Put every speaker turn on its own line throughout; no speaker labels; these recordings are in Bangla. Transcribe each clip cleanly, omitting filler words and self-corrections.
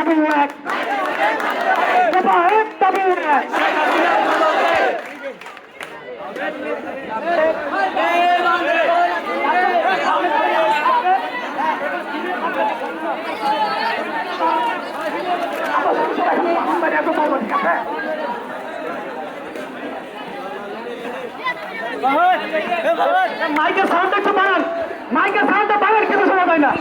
দাবি এক, দফা এক দাবি এক। মাইকের সাউন্ড একটু বাড়ান, মাইকের সাউন্ডটা বাড়ান, কিন্তু শোনা যায় না।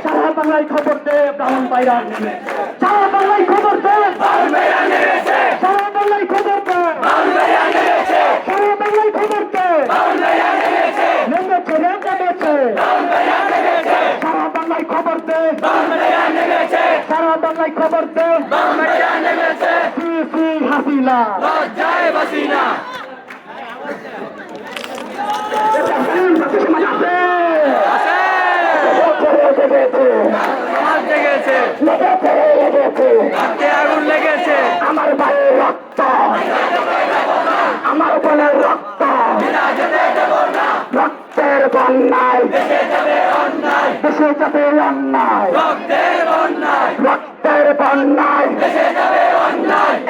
সারা বাংলায় খবর দে, ব্রাহ্মণবাড়িয়া নেমে। সারা বাংলায় খবর দে, সারা বাংলায় খবর দে, সারা বাংলায় খবর দে। নেমেছে রে, নেমেছে। সারা বাংলায় খবর দে, সারা বাংলায় খবর দে। হাসিনা
আগুন লেগেছে,
আমার ভাইয়ের রক্ত, আমার বোনের রক্ত, রক্তের বন্যায় দেশে যাবে অন্যায়, রক্তের বন্যায়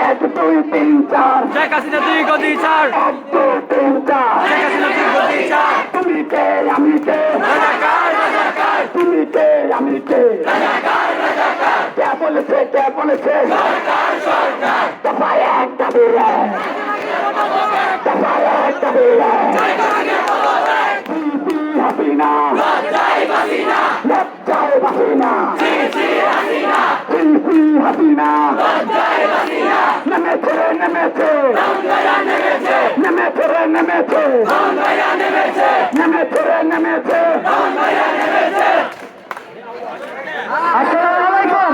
1 2 3 4
শেখ হাসিনা তুই গদি ছাড়,
1 2 3 4
শেখ হাসিনা তুই গদি ছাড়।
তুমি কে আমি কে, তুমি কে আমি কে, কে বলেছে, কে বলেছে দফা এক দাবি এক, দফা এক দাবি এক। হাসিনা লজ্জায় বাসিনা, হাসিনা নেমেছে রে, নেমেছে, নেমেছে রে, নেমেছে, নেমেছে রে, নেমেছে। আসসালামু আলাইকুম।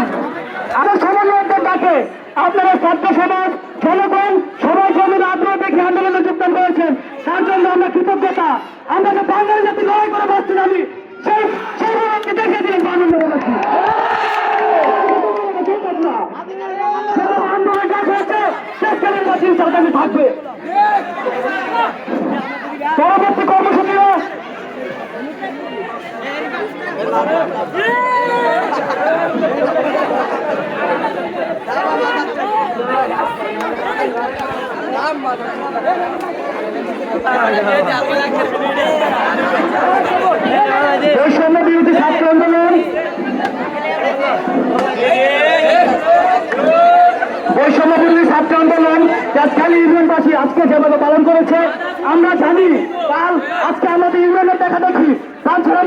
আমার সমন্বয়কদের ডাকে আপনারা ছাত্র সমাজ, জনগণ সবাই জমির আগ্রহ দেখে আন্দোলনে যোগদান করেছেন, তার জন্য আমরা কৃতজ্ঞতা। আমরা যে বাঙালি জাতি লড়াই করে বসছি, আমি সেই সৌরভকে দেখে দিলেন আন্দোলন থাকবে। পরবর্তী কর্মসূচিও বৈষম্য বিরোধী ছাত্র আন্দোলন, বৈষম্য বিরোধী ছাত্র আন্দোলন রাজধানী ইউনিয়নবাসী আজকে যেভাবে পালন করেছে, আমরা জানি কাল আজকে আমাদের ইউনিয়নের দেখা দেখি তাছাড়া